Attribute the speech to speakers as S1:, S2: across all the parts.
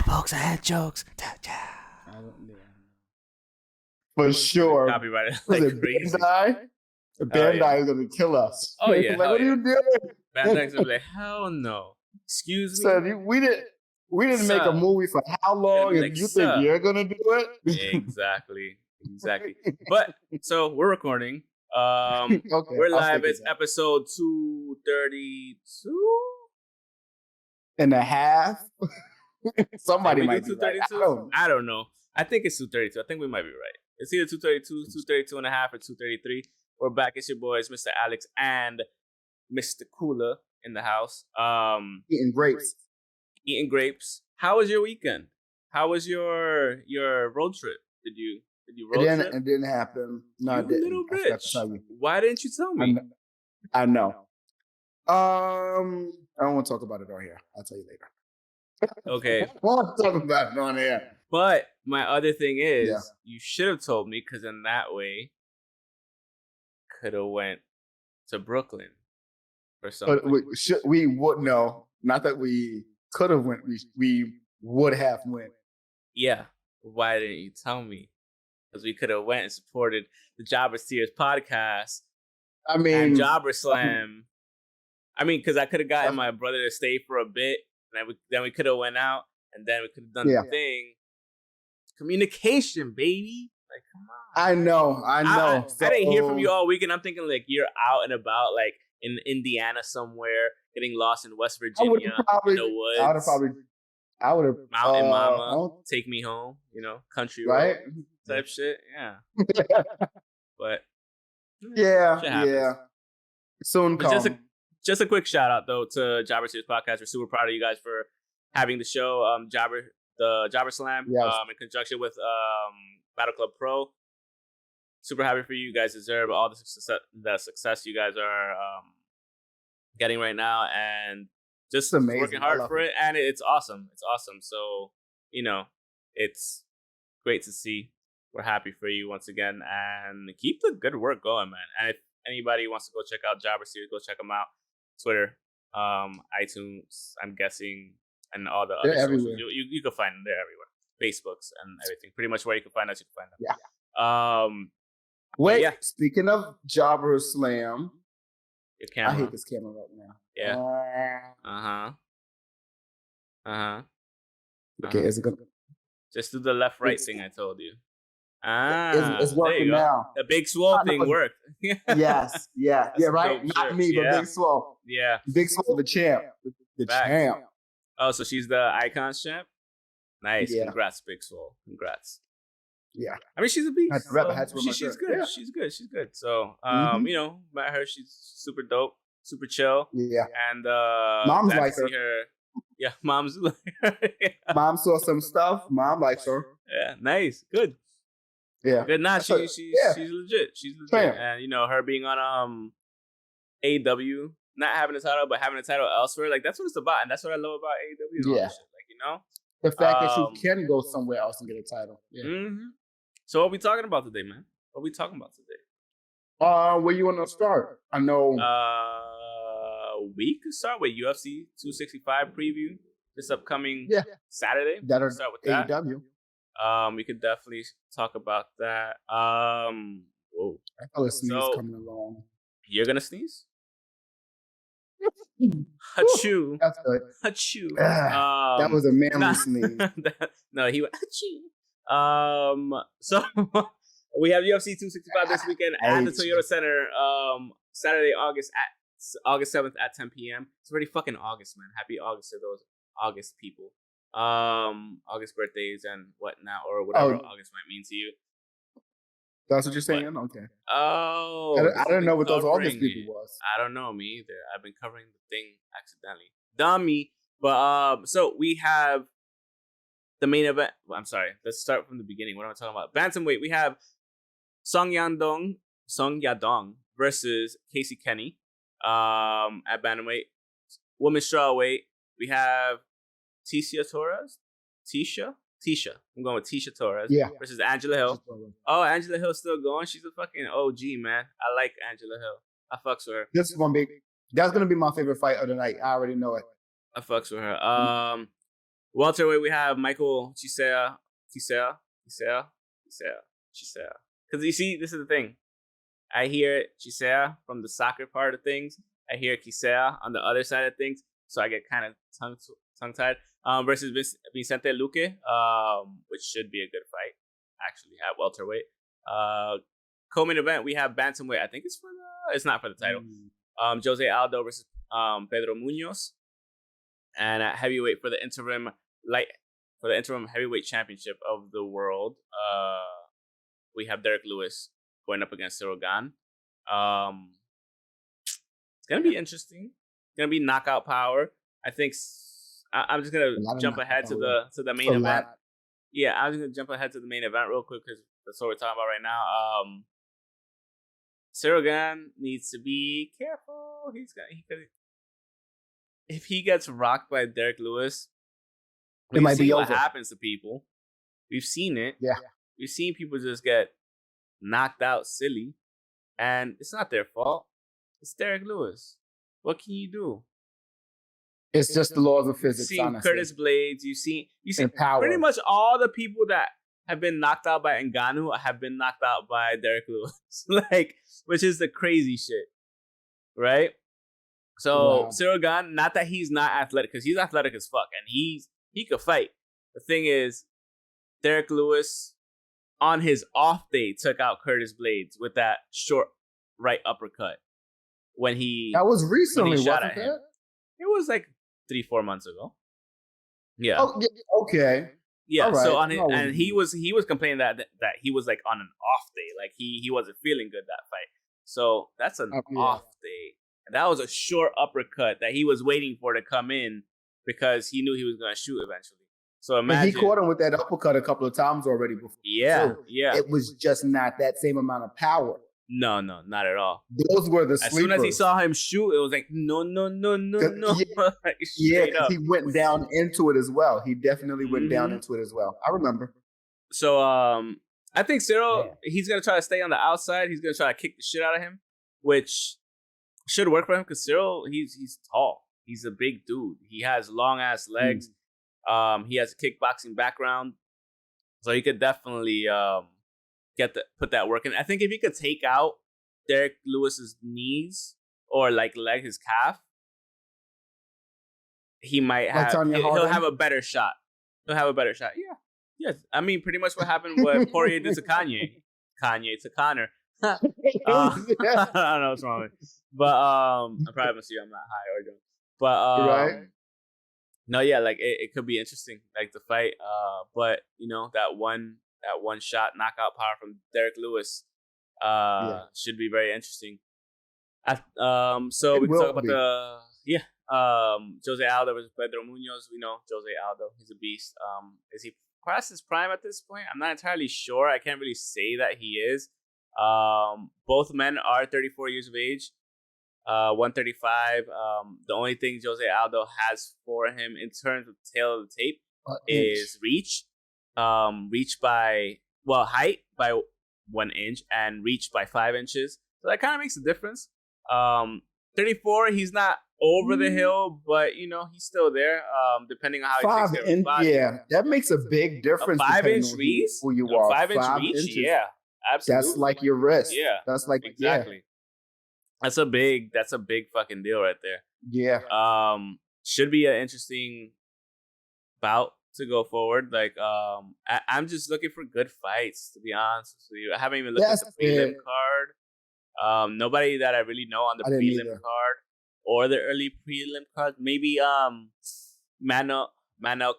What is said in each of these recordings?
S1: folks, I had jokes.
S2: For sure.
S1: Copyrighted
S2: Was
S1: like
S2: it
S1: crazy.
S2: Bandai? Bandai
S1: yeah.
S2: is gonna kill us.
S1: Oh yeah,
S2: like what are you doing?
S1: Bandai's gonna be like, hell no. Excuse me.
S2: So we didn't make a movie for how long, and you think you're gonna do it?
S1: Exactly. But so we're recording.
S2: Okay,
S1: we're live. It's episode 232
S2: and a half. Somebody might be right.
S1: I don't know. I think it's 232. I think we might be right. It's either 232, 232 and a half, or 233. We're back. It's your boys, Mr. Alex and Mr. Cooler in the house.
S2: Eating grapes.
S1: How was your weekend? How was your road trip? Did you road trip?
S2: It didn't happen. No, it didn't.
S1: Little bitch. Why didn't you tell me?
S2: I know. I don't want to talk about it on here. I'll tell you later.
S1: Okay.
S2: I want to talk about it on here.
S1: But my other thing is, you should have told me, because in that way, could have went to Brooklyn or something.
S2: But we would know. Not that we could have went. We would have went.
S1: Yeah. Why didn't you tell me? Because we could have went and supported the Jobber Series podcast.
S2: I mean,
S1: and Jobber Slam. Because I could have gotten my brother to stay for a bit, and then we could have went out, and then we could have done the thing. Communication, baby. Like, come on.
S2: I know.
S1: I didn't hear from you all weekend. I'm thinking like you're out and about, like in Indiana somewhere, getting lost in West Virginia, in the woods.
S2: I would have.
S1: Mountain Mama, take me home. Country road type shit. Yeah. But
S2: yeah. Soon come.
S1: Just a quick shout out though to Jobber Series Podcast. We're super proud of you guys for having the show. The Jobber Slam, in conjunction with Battle Club Pro. Super happy for you. You guys deserve all the success you guys are getting right now, and just working hard for it. And it's awesome. It's awesome. So it's great to see. We're happy for you once again, and keep the good work going, man. And if anybody wants to go check out Jobber Series, go check them out. Twitter, iTunes, I'm guessing, and all the other socials. You can find them. They're everywhere. Facebooks and everything. Pretty much where you can find us, you can find them.
S2: Yeah. Speaking of Jobber Slam,
S1: your camera.
S2: I hate this camera right now.
S1: Yeah.
S2: Okay, is it good?
S1: Just do the left-right thing I told you.
S2: It's working now.
S1: The Big Swole thing worked.
S2: Yes. Yeah, right? Not me, but Big Swole.
S1: Yeah.
S2: Big Swole, the champ. The champ.
S1: Oh, so she's the Icons champ? Nice.
S2: Yeah.
S1: Congrats, Big Swole. Congrats.
S2: Yeah.
S1: She's a beast.
S2: She's
S1: good.
S2: Yeah.
S1: She's good. So, met her. She's super dope, super chill.
S2: Yeah.
S1: And
S2: Mom's like her.
S1: Yeah, Mom's like her.
S2: Mom saw some stuff. Mom likes her.
S1: Yeah, nice. Good.
S2: Yeah.
S1: Good. Nah, she's legit. She's legit.
S2: Damn.
S1: And her being on AEW, not having a title, but having a title elsewhere, like that's what it's about, and that's what I love about AEW. And all that shit.
S2: The fact that you can go somewhere else and get a title. Yeah.
S1: Mm-hmm. So what are we talking about today, man? What are we talking about today?
S2: Where you want to start? I know.
S1: We could start with UFC 265 preview this upcoming Saturday.
S2: That'll
S1: start with that.
S2: AEW.
S1: We could definitely talk about that. Whoa.
S2: I felt a sneeze coming along.
S1: You're gonna sneeze? Achoo.
S2: That's good.
S1: Achoo.
S2: That was a manly sneeze.
S1: No, he went achoo. So we have UFC 265 this weekend at the Toyota Center. Saturday, August 7th at 10 p.m. It's already fucking August, man. Happy August to those August people. August birthdays and whatnot, or whatever August might mean to you.
S2: That's what you're saying? Okay.
S1: Oh.
S2: I don't know what those August people was.
S1: I don't know, me either. I've been covering the thing accidentally. Dummy. But, so we have the main event. Well, I'm sorry. Let's start from the beginning. What am I talking about? Bantamweight. We have Song Yadong versus Casey Kenny at Bantamweight. Women's strawweight. We have Tisha Torres. Tisha. I'm going with Tisha Torres.
S2: Yeah.
S1: Versus Angela Hill. Oh, Angela Hill's still going. She's a fucking OG, man. I like Angela Hill. I fucks with her.
S2: That's gonna be my favorite fight of the night. I already know it.
S1: I fucks with her. Welterweight, we have Michael Chisea. Because you see, this is the thing. I hear Chisea from the soccer part of things. I hear Chisea on the other side of things. So I get kind of tongue-tied. Versus Vicente Luque, which should be a good fight, actually, at welterweight. Co-main event, we have bantamweight. I think it's not for the title. Jose Aldo versus Pedro Munoz. And at heavyweight for the interim heavyweight championship of the world, we have Derek Lewis going up against Cyril Gane. It's gonna be interesting. It's gonna be knockout power. I think I'm just gonna jump ahead to the main event. Yeah, I'm just gonna jump ahead to the main event real quick because that's what we're talking about right now. Cyril Gane needs to be careful. If he gets rocked by Derek Lewis,
S2: it might be
S1: what happens to people. We've seen it.
S2: Yeah,
S1: we've seen people just get knocked out silly, and it's not their fault. It's Derek Lewis. What can you do?
S2: It's just the laws of physics.
S1: You've seen Curtis Blades. You've seen pretty much all the people that have been knocked out by Ngannou have been knocked out by Derek Lewis. Which is the crazy shit, right? So Cyril Gane, not that he's not athletic, because he's athletic as fuck, and he could fight. The thing is, Derek Lewis on his off day took out Curtis Blades with that short right uppercut
S2: that was recently,
S1: shot at him. It was like 3-4 months ago. Yeah.
S2: Oh, okay.
S1: Yeah. Right. So and he was complaining that he was like on an off day, like he wasn't feeling good that fight. So that's an off day. And that was a short uppercut that he was waiting for to come in because he knew he was going to shoot eventually. So imagine,
S2: and he caught him with that uppercut a couple of times already before.
S1: Yeah,
S2: so it was just not that same amount of power.
S1: No, not at all.
S2: Those were the sleepers.
S1: As soon as he saw him shoot, it was like, no.
S2: Yeah, he went down into it as well. He definitely went down into it as well. I remember.
S1: So I think Cyril, he's going to try to stay on the outside. He's going to try to kick the shit out of him, which should work for him because Cyril, he's tall. He's a big dude. He has long-ass legs. He has a kickboxing background. So he could definitely put that work in. I think if he could take out Derek Lewis's knees or like his calf, he might have he'll have a better shot. He'll have a better shot. Yeah. Yes. I mean, pretty much what happened with Poirier did to Kanye. Kanye to Connor. I don't know what's wrong with me. But I'm probably gonna see I'm not high or drunk. But
S2: right.
S1: No, yeah, like it could be interesting, like the fight. But you know, that one shot knockout power from Derek Lewis should be very interesting. So we can talk about Jose Aldo versus Pedro Munoz. We know Jose Aldo, he's a beast. Is he past his prime at this point? I'm not entirely sure. I can't really say that he is. Both men are 34 years of age. 135. The only thing Jose Aldo has for him in terms of tail of the tape is reach. Reach by height by 1 inch and reach by 5 inches. So that kind of makes a difference. 34, he's not over the hill, but you know, he's still there. Depending on how he takes care of his body.
S2: Yeah, that makes a big difference.
S1: 5-inch reach,
S2: who you are.
S1: 5-inch reach, inches. Yeah, absolutely.
S2: That's like your wrist.
S1: Yeah,
S2: that's like
S1: exactly. That's a big fucking deal right there.
S2: Yeah.
S1: Should be an interesting bout to go forward. Like, I'm just looking for good fights, to be honest with you. I haven't even looked at the prelim card. Nobody that I really know on the prelim card or the early prelim card. Maybe Manuel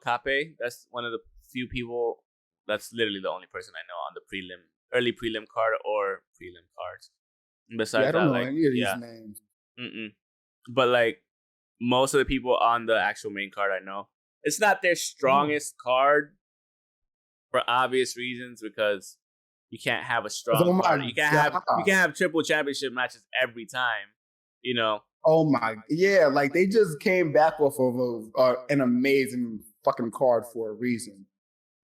S1: Cape. That's one of the few people. That's literally the only person I know on the early prelim card or prelim cards. Besides
S2: I don't
S1: that,
S2: know
S1: like,
S2: any of these names.
S1: But like most of the people on the actual main card, I know it's not their strongest card for obvious reasons because you can't have a strong card. You can't have triple championship matches every time. You know.
S2: Oh my, yeah! Like they just came back off of an amazing fucking card for a reason.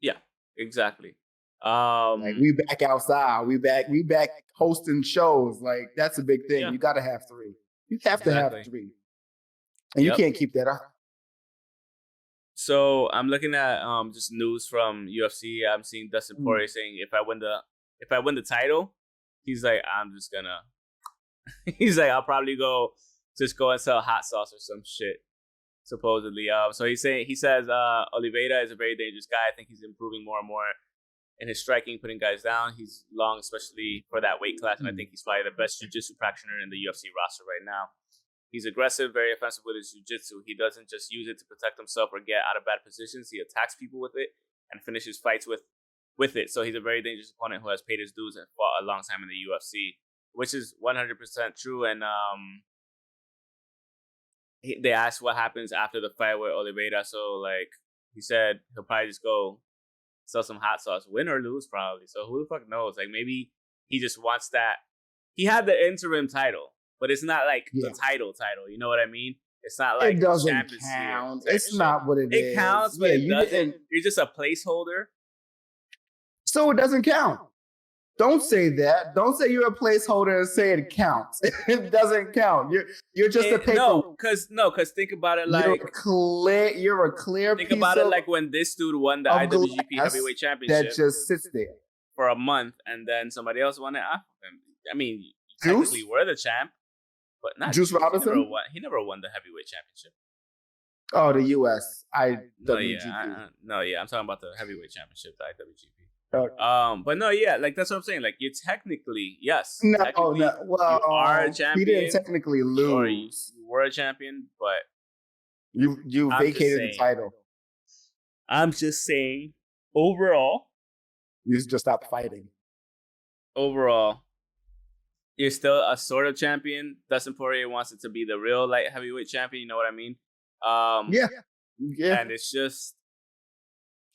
S1: Yeah, exactly.
S2: Like we back outside, we back hosting shows. Like that's a big thing. You got to have 3. You have to have 3, and you can't keep that up.
S1: So I'm looking at just news from UFC. I'm seeing Dustin Poirier saying if I win the title, he's like he's like I'll probably go and sell hot sauce or some shit. Supposedly, so he says Oliveira is a very dangerous guy. I think he's improving more and more in his striking, putting guys down. He's long, especially for that weight class, and I think he's probably the best jiu-jitsu practitioner in the UFC roster right now. He's aggressive, very offensive with his jiu-jitsu. He doesn't just use it to protect himself or get out of bad positions. He attacks people with it and finishes fights with it. So he's a very dangerous opponent who has paid his dues and fought a long time in the UFC, which is 100% true. And they asked what happens after the fight with Oliveira. So, like, he said he'll probably just go sell some hot sauce, win or lose probably. So who the fuck knows? Like, maybe he just wants that. He had the interim title, but it's not like the title. You know what I mean? It's not like
S2: it doesn't count. It's not what it is.
S1: It counts, but it doesn't. You're just a placeholder.
S2: So it doesn't count. Don't say that. Don't say you're a placeholder and say it counts. It doesn't count. You're just a paper.
S1: No, because think about it like
S2: you're a clear.
S1: Think about it like when this dude won the IWGP Heavyweight Championship.
S2: That just sits there
S1: for a month, and then somebody else won it after him. I mean, technically we're the champ, but not
S2: Juice Robinson.
S1: He never won the heavyweight championship.
S2: Oh, the US
S1: IWGP. I'm talking about the heavyweight championship, the IWGP. Okay. But no, yeah, like that's what I'm saying. Like you're technically, yes.
S2: No.
S1: Well, you are a champion.
S2: He didn't technically lose.
S1: You were a champion, but
S2: you vacated the title.
S1: I'm just saying, overall,
S2: you just stopped fighting.
S1: Overall, you're still a sort of champion. Dustin Poirier wants it to be the real light heavyweight champion. You know what I mean?
S2: Yeah.
S1: And it's just,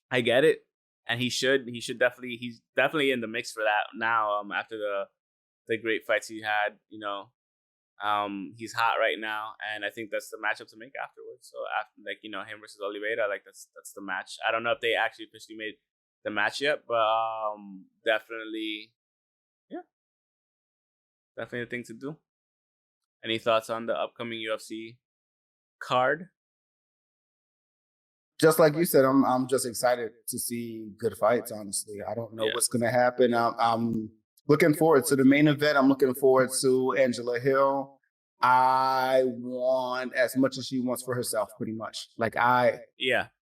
S1: I get it. And he's definitely in the mix for that now. After the great fights he had, you know, he's hot right now, and I think that's the matchup to make afterwards. So after, like, you know, him versus Oliveira, like that's the match. I don't know if they actually officially made the match yet, but definitely a thing to do. Any thoughts on the upcoming UFC card?
S2: Just like you said, I'm just excited to see good fights. Honestly, I don't know what's going to happen. I'm looking forward to the main event. I'm looking forward to Angela Hill. I want as much as she wants for herself, pretty much. Like I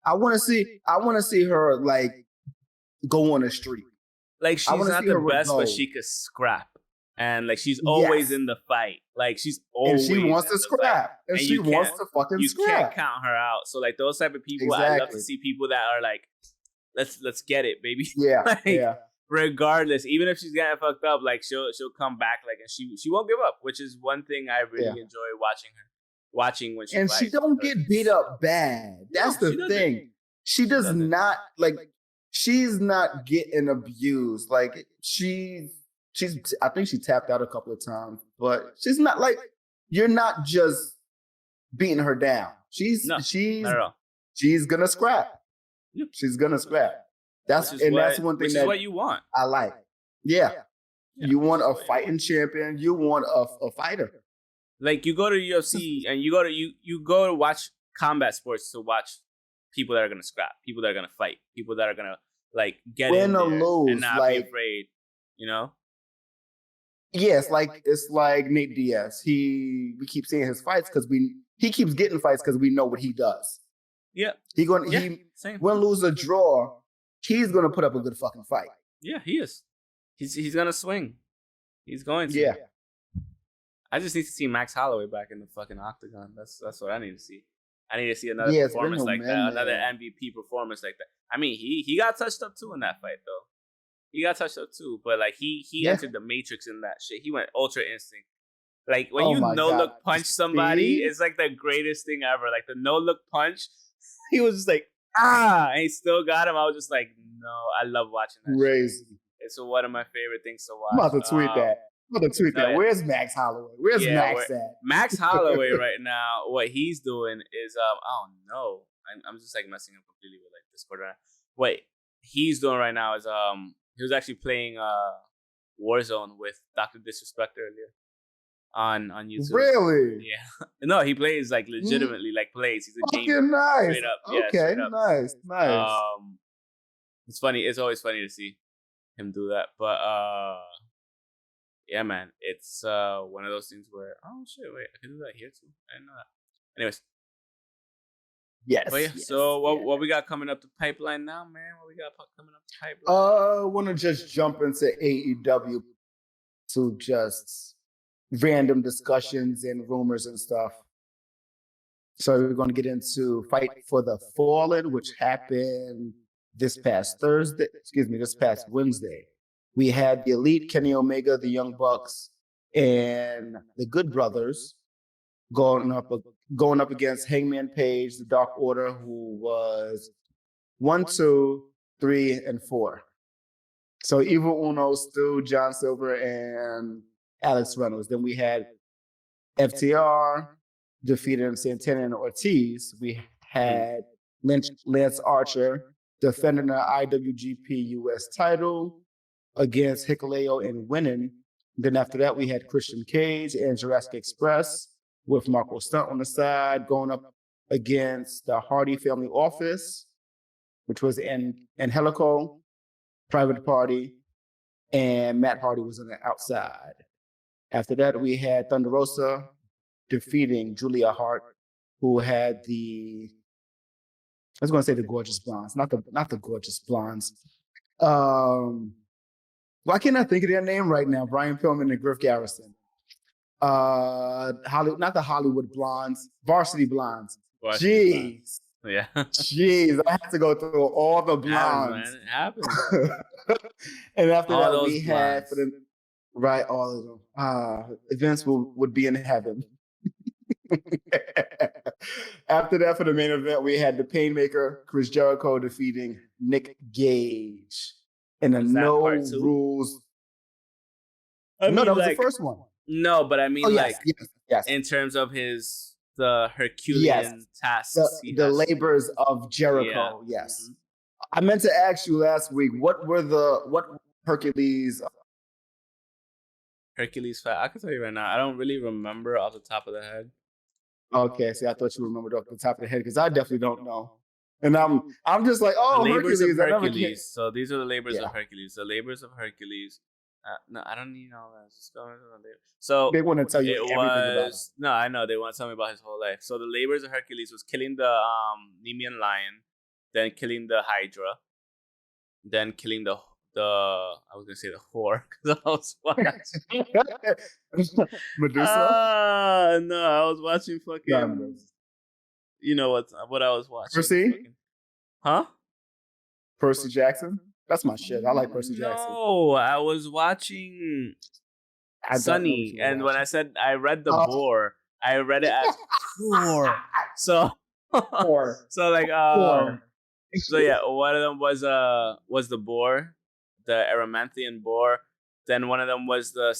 S2: want to see her like go on a streak.
S1: Like she's not the best, but she could scrap. And like she's always in the fight. Like she's always
S2: and she wants to scrap. And she wants to fucking scrap.
S1: You can't count her out. So like those type of people, I love to see people that are like, let's get it, baby.
S2: Yeah.
S1: Like, regardless, even if she's getting fucked up, like she'll come back, like, and she won't give up, which is one thing I really enjoy watching when she
S2: fights. She don't get beat up bad. That's the thing. She does not, like, she's not getting abused. Like she's I think she tapped out a couple of times, but she's not like, you're not just beating her down. She's gonna scrap. Yep. She's gonna scrap. That's one thing
S1: that what you want.
S2: I like. Yeah. You want a fighting champion. You want a fighter.
S1: Like you go to UFC and you go to watch combat sports to watch people that are gonna scrap, people that are gonna fight, people that are gonna like get
S2: win
S1: in there
S2: or lose,
S1: and not be afraid. You know.
S2: Yes, it's like Nate Diaz. We keep seeing his fights because he keeps getting fights because we know what he does.
S1: Yeah,
S2: he win, lose, or draw. He's gonna put up a good fucking fight.
S1: Yeah, he is. He's gonna swing. He's going to.
S2: Yeah.
S1: I just need to see Max Holloway back in the fucking octagon. That's what I need to see. I need to see another performance like that, another MVP performance like that. I mean, he got touched up too in that fight though. He got touched up too, but like he entered the matrix in that shit. He went ultra instinct. Like when you no-look punch somebody, it's like the greatest thing ever. Like the no-look punch, he was just like, and he still got him. I was just like, no, I love watching that.
S2: Crazy.
S1: It's one of my favorite things to watch.
S2: I'm about to tweet that. Where's Max Holloway? Where's Max at?
S1: Max Holloway right now, what he's doing is, oh no, I'm just like messing up completely with like Discord. What he's doing right now is he was actually playing Warzone with Dr. Disrespect earlier on YouTube.
S2: Really?
S1: Yeah. No, he plays like legitimately plays. He's a gamer.
S2: Nice.
S1: Straight up. Yeah,
S2: okay,
S1: straight up.
S2: Nice.
S1: It's funny. It's always funny to see him do that. But yeah, man, it's one of those things where wait, I can do that here too. I didn't know that. Anyways.
S2: Yes.
S1: But yeah,
S2: yes
S1: so what we got coming up the pipeline now, man? What we got coming up the pipeline?
S2: I want to just jump into AEW to just random discussions and rumors and stuff. So we're going to get into Fight for the Fallen, which happened this past Wednesday. We had the Elite, Kenny Omega, the Young Bucks, and the Good Brothers going up against Hangman Page, the Dark Order, who was 1, 2, 3, and 4. So Evil Uno, Stu, John Silver, and Alex Reynolds. Then we had FTR defeating Santana and Ortiz. We had Lance Archer defending the IWGP US title against Hikuleo and winning. Then after that, we had Christian Cage and Jurassic Express with Marco Stunt on the side going up against the Hardy Family Office, which was Angelico, Private Party, and Matt Hardy was on the outside. After that, we had Thunder Rosa defeating Julia Hart, who had I was going to say the Gorgeous Blondes, not the Gorgeous Blondes. Why can't I think of their name right now? Brian Pillman and Griff Garrison. Not the Hollywood Blondes, Varsity Blondes. Jeez.
S1: Yeah.
S2: Jeez, I have to go through all the blondes.
S1: It happens.
S2: And after all that, we had all of them. Events would be in heaven. After that, for the main event, we had the Painmaker, Chris Jericho, defeating Nick Gage in a no rules.
S1: That was
S2: the first one.
S1: No, but I mean,
S2: yes.
S1: In terms of the Herculean tasks,
S2: the labors of Jericho. Yeah. Yes, I meant to ask you last week. What Hercules?
S1: Hercules fat. I can tell you right now. I don't really remember off the top of the head.
S2: Okay, see, I thought you remembered off the top of the head because I definitely don't know. And I'm just like, oh,
S1: labors
S2: Hercules.
S1: Of Hercules. So these are the labors of Hercules. The labors of Hercules. No, I don't need all that. Just go into the labor. So
S2: they want to tell you everything about it.
S1: No, I know they want to tell me about his whole life. So the labors of Hercules was killing the Nemean lion, then killing the Hydra, then killing the I was gonna say the whore because I was watching
S2: Medusa.
S1: No, I was watching fucking. You know what I was watching?
S2: Percy?
S1: Huh?
S2: Percy Jackson. That's my shit. I like Percy Jackson.
S1: No, I was watching Sunny, and when I said I read the boar, I read it as poor. So, so like so yeah, one of them was the boar, the Erymanthian boar. Then one of them was the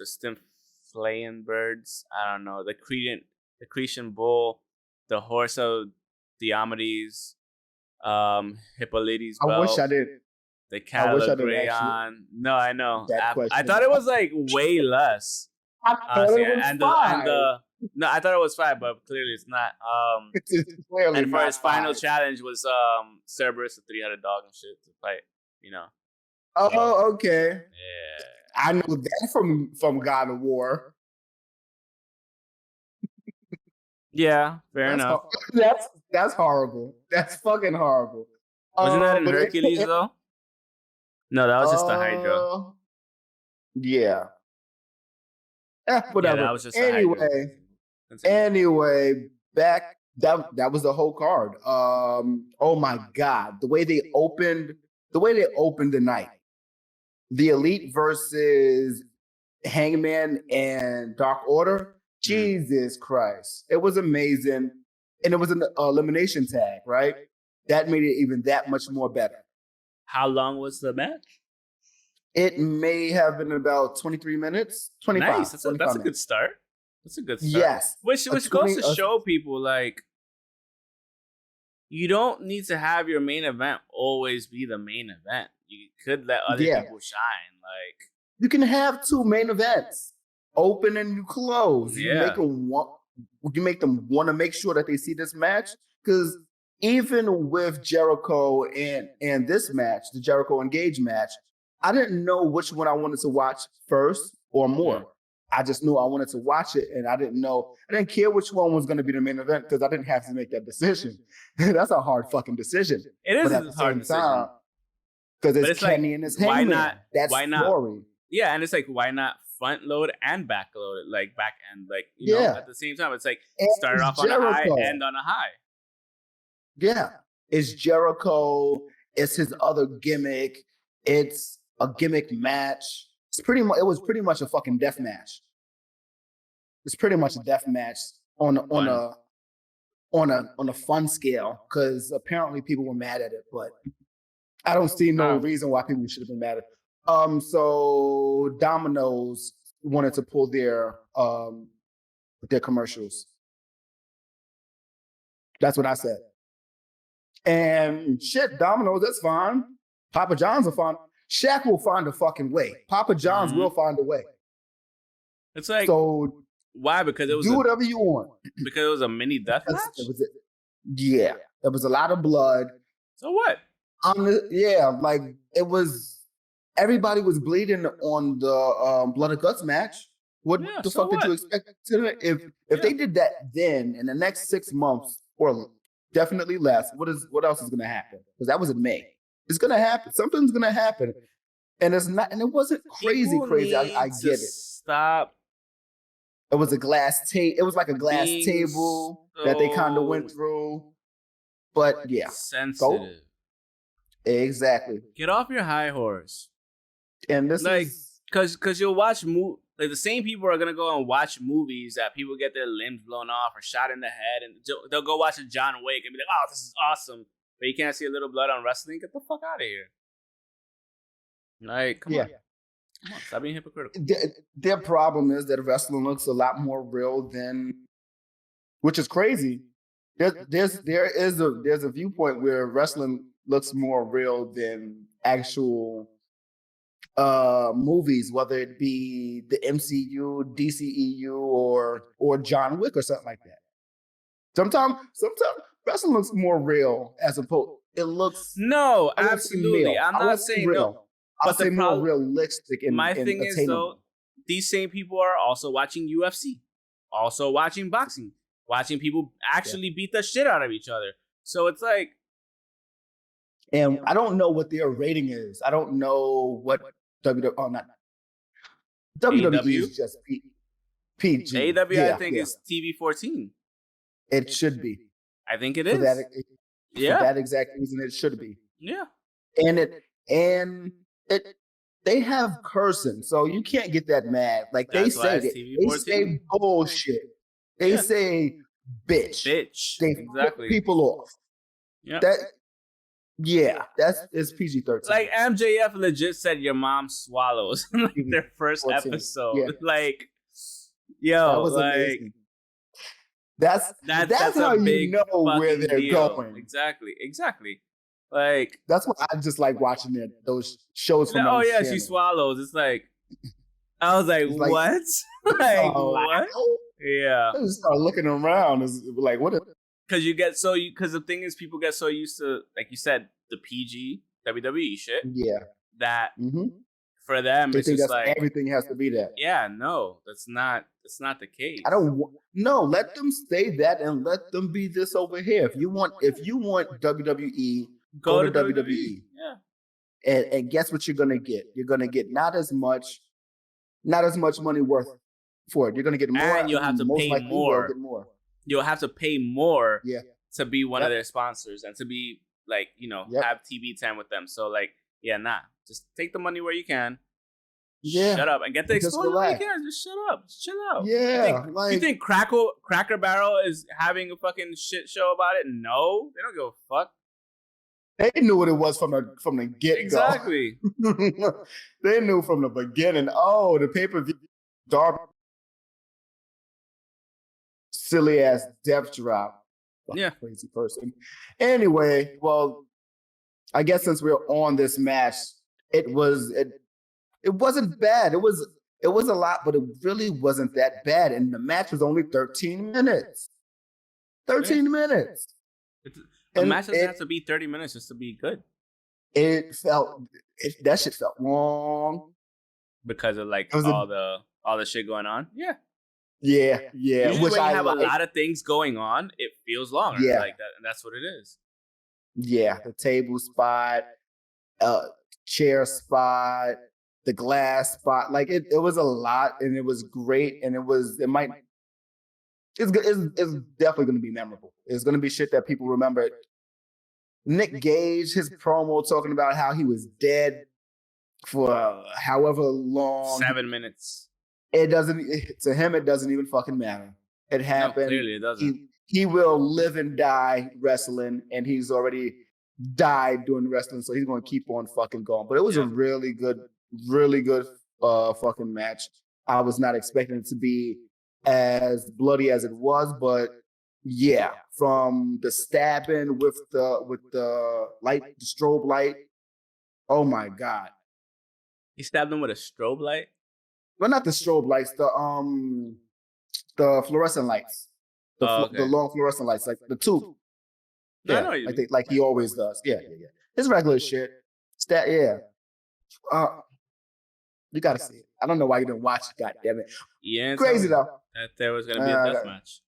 S1: Stymphalian birds. I don't know, the Cretan bull, the horse of Diomedes, Hippolytes' belt.
S2: I wish I did.
S1: The Caligrayon. No, I know. I thought it was like way less.
S2: I thought it was 5.
S1: No, I thought it was 5, but clearly it's not. And for his final challenge was Cerberus, the 3-headed dog and shit to fight. You know.
S2: Oh, okay.
S1: Yeah.
S2: I know that from God of War.
S1: Yeah, fair enough.
S2: That's horrible. That's fucking horrible.
S1: Wasn't that in Hercules though? No, that was just the Hydra.
S2: Yeah. Whatever.
S1: Yeah, that was just
S2: anyway, back that was the whole card. Oh my God, the way they opened the night, the Elite versus Hangman and Dark Order. Jesus Christ, it was amazing, and it was an elimination tag, right? That made it even that much more better.
S1: How long was the match?
S2: It may have been about 23 minutes. 25.
S1: Nice. That's a good start. That's a good start.
S2: Yes.
S1: Which goes to show people, like, you don't need to have your main event always be the main event. You could let other people shine. Like,
S2: you can have 2 main events, open and you close. You make them want to make sure that they see this match, because even with Jericho and this match, the Jericho Engage match, I didn't know which one I wanted to watch first or more. I just knew I wanted to watch it, and I didn't care which one was going to be the main event, because I didn't have to make that decision. That's a hard fucking decision.
S1: It is a hard decision.
S2: Because it's Kenny and his Hangman. That's story.
S1: Yeah, and it's like, why not front load and back load it, like back end, like, you know, at the same time. It's like, start off on a high, end on a high.
S2: Yeah, it's Jericho. It's his other gimmick. It's a gimmick match. It was pretty much a fucking death match. It's pretty much a death match on a fun scale, because apparently people were mad at it, but I don't see no reason why people should have been mad at it. So Domino's wanted to pull their commercials. That's what I said. And shit, Domino's, that's fine. Papa John's will find. Shaq will find a fucking way. Papa John's will find a way.
S1: It's like,
S2: so
S1: why? Because it was
S2: whatever you want.
S1: Because it was a mini death match.
S2: There was a lot of blood.
S1: So what?
S2: Like it was. Everybody was bleeding on the Blood and Guts match. What the fuck did you expect? If they did that then, in the next 6 months or definitely less, what else is going to happen? Because that was in May. It's going to happen. Something's going to happen, and it's not. And it wasn't crazy. I get it.
S1: Stop.
S2: It was a glass table. It was like a glass table that they kind of went through. But
S1: sensitive.
S2: Exactly.
S1: Get off your high horse.
S2: And this is
S1: because you'll watch like the same people are gonna go and watch movies that people get their limbs blown off or shot in the head, and they'll go watch a John Wick and be like, "Oh, this is awesome," but you can't see a little blood on wrestling. Get the fuck out of here! Like, come on, stop being hypocritical.
S2: Their problem is that wrestling looks a lot more real than, which is crazy. There's a viewpoint where wrestling looks more real than actual movies, whether it be the MCU, DCEU, or John Wick or something like that. Sometimes wrestling looks more real as opposed. It looks
S1: absolutely. I'm not saying
S2: real.
S1: No,
S2: I'll say more realistic.
S1: My thing is though, these same people are also watching UFC, also watching boxing, watching people actually beat the shit out of each other. So it's like,
S2: and I don't know what their rating is. I don't know what WWE is just PG.
S1: AEW, I think, is TV-14.
S2: It should be.
S1: I think it is.
S2: For that exact reason, it should be.
S1: Yeah.
S2: And they have cursing, so you can't get that mad. Like they say bullshit. They say bitch. They flip people off. Yeah. It's PG-13.
S1: Like MJF legit said, "Your mom swallows." Like their first episode. Yeah. Like, yo, like
S2: amazing. That's how you know where they're going.
S1: Exactly. Like,
S2: that's why I just like watching those shows from.
S1: Oh yeah, she swallows. It's like, I was like, what? Like what? Yeah.
S2: I just started looking around. It's like, what?
S1: Because the thing is, people get so used to, like you said, the PG WWE shit.
S2: Yeah.
S1: That for them, it's just like
S2: everything has to be that.
S1: Yeah, no, that's not the case.
S2: Let them say that and let them be this over here. If you want WWE, go to WWE.
S1: Yeah.
S2: And guess what you're gonna get? You're gonna get not as much money worth for it. You're gonna get more,
S1: and you'll have to pay more. You'll have to pay more to be one of their sponsors and to be like, have TV time with them. So like, just take the money where you can.
S2: Yeah.
S1: Shut up and get the exposure where you can. Just shut up. Just chill out.
S2: Yeah.
S1: You think Cracker Barrel is having a fucking shit show about it? No, they don't give a fuck.
S2: They knew what it was from the get-go.
S1: Exactly.
S2: They knew from the beginning. Oh, the pay-per-view Darby silly ass death drop.
S1: Yeah.
S2: Crazy person. Anyway, well, I guess since we're on this match, it wasn't bad. It was a lot, but it really wasn't that bad. And the match was only 13 minutes. 13 minutes.
S1: A match doesn't have to be 30 minutes just to be good.
S2: That shit felt long.
S1: Because of like all the shit going on. Yeah.
S2: Yeah.
S1: Usually when you have a lot of things going on, it feels longer.
S2: Yeah.
S1: Like that, and that's what it is.
S2: Yeah. The table spot, chair spot, the glass spot. Like it was a lot, and it was great, and it's definitely going to be memorable. It's going to be shit that people remember. Nick Gage, his promo talking about how he was dead for however long.
S1: 7 minutes.
S2: To him, it doesn't even fucking matter. It happened.
S1: No, clearly it doesn't.
S2: He will live and die wrestling, and he's already died doing wrestling, so he's going to keep on fucking going. But it was a really good fucking match. I was not expecting it to be as bloody as it was, but yeah, from the stabbing with the light, the strobe light. Oh my God.
S1: He stabbed him with a strobe light?
S2: Well, not the strobe lights, the fluorescent lights. The long fluorescent lights, like the tube. Yeah,
S1: I know
S2: like he always does. Yeah. It's regular shit. You gotta see it. I don't know why you didn't watch it, God damn it.
S1: Yeah.
S2: Crazy though.
S1: That there was gonna be a death match.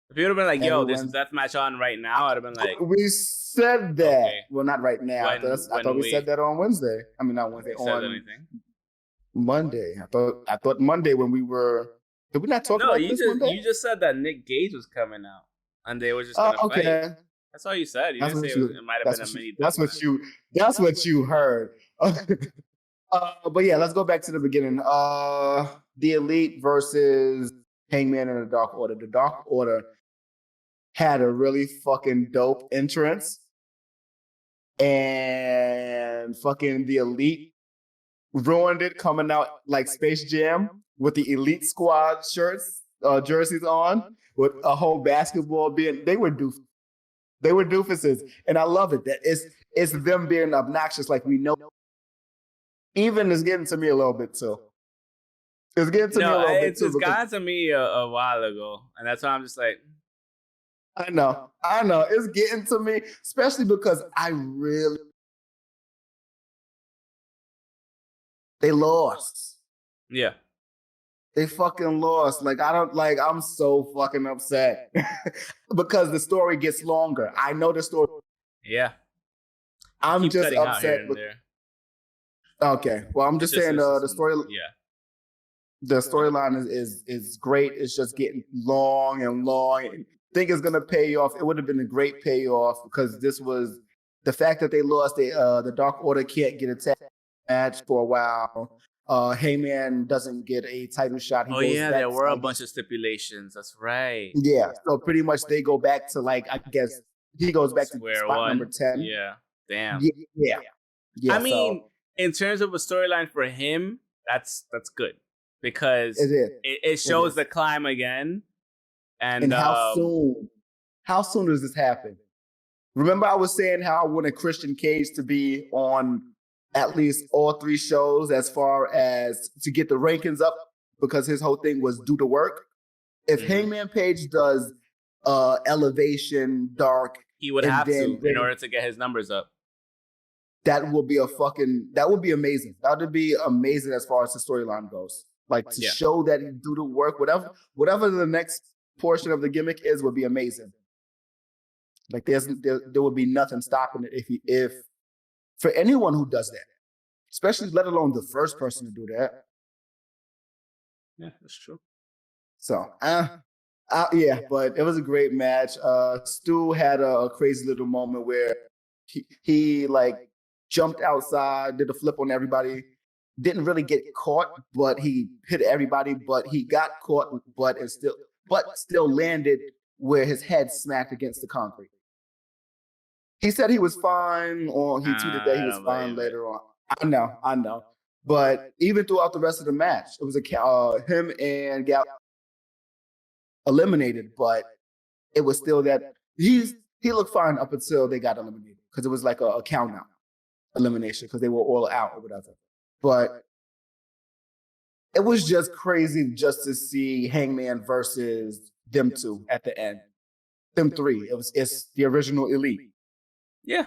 S1: If you would have been like, yo, there's a death match on right now, I'd have been like,
S2: we said that. Okay. Well, not right now. I thought we said that on Wednesday. I mean, not Wednesday. On Monday. I thought Monday when we were. Did we not talk about this Monday?
S1: You just said that Nick Gage was coming out, and they were just gonna fight. That's all you said. You didn't say it might have been a mini.
S2: That's what you heard. But yeah, let's go back to the beginning. The Elite versus Hangman and the Dark Order. The Dark Order had a really fucking dope entrance, and fucking the Elite ruined it coming out like Space Jam with the Elite Squad shirts, jerseys on, with a whole basketball being. They were doofuses, and I love it. That it's them being obnoxious, like we know. Even is getting to me a little bit too. It's getting to me a little bit too.
S1: It's gotten to me a while ago, and that's why I'm just like.
S2: I know. It's getting to me, especially because they lost.
S1: Yeah.
S2: They fucking lost. I'm so fucking upset because the story gets longer. I know the story.
S1: Yeah.
S2: I'm just upset. Okay. Well, I'm just saying the story.
S1: Yeah.
S2: The storyline is great. It's just getting long and long. I think it's gonna pay off. It would have been a great payoff because this was the fact that they lost. The Dark Order can't get a tag match for a while. Heyman doesn't get a title shot.
S1: There were a bunch of stipulations. That's right.
S2: Yeah. So pretty much they go back to I guess he goes back
S1: Square
S2: to spot
S1: one.
S2: number 10.
S1: Yeah. Damn.
S2: Yeah.
S1: I mean, in terms of a storyline for him, that's good because it shows the climb again. And
S2: how soon does this happen? Remember I was saying how I wanted Christian Cage to be on at least all 3 shows as far as to get the rankings up because his whole thing was do the work. If Hangman Page does Elevation, Dark,
S1: he would have to in order to get his numbers up.
S2: That would be amazing. That would be amazing as far as the storyline goes. To show that he do the work, whatever the next portion of the gimmick is would be amazing. There would be nothing stopping it if for anyone who does that, especially let alone the first person to do that.
S1: Yeah, that's true.
S2: So, but it was a great match. Stu had a crazy little moment where he jumped outside, did a flip on everybody, didn't really get caught, but he hit everybody, but he got caught, but still landed where his head smacked against the concrete. He said he was fine, or he tweeted that he was fine later on. I know. But even throughout the rest of the match, it was him and Gal eliminated, but it was still that he looked fine up until they got eliminated because it was like a count out elimination because they were all out or whatever. But it was just crazy just to see Hangman versus them two at the end. Them three. It's the original Elite.
S1: Yeah.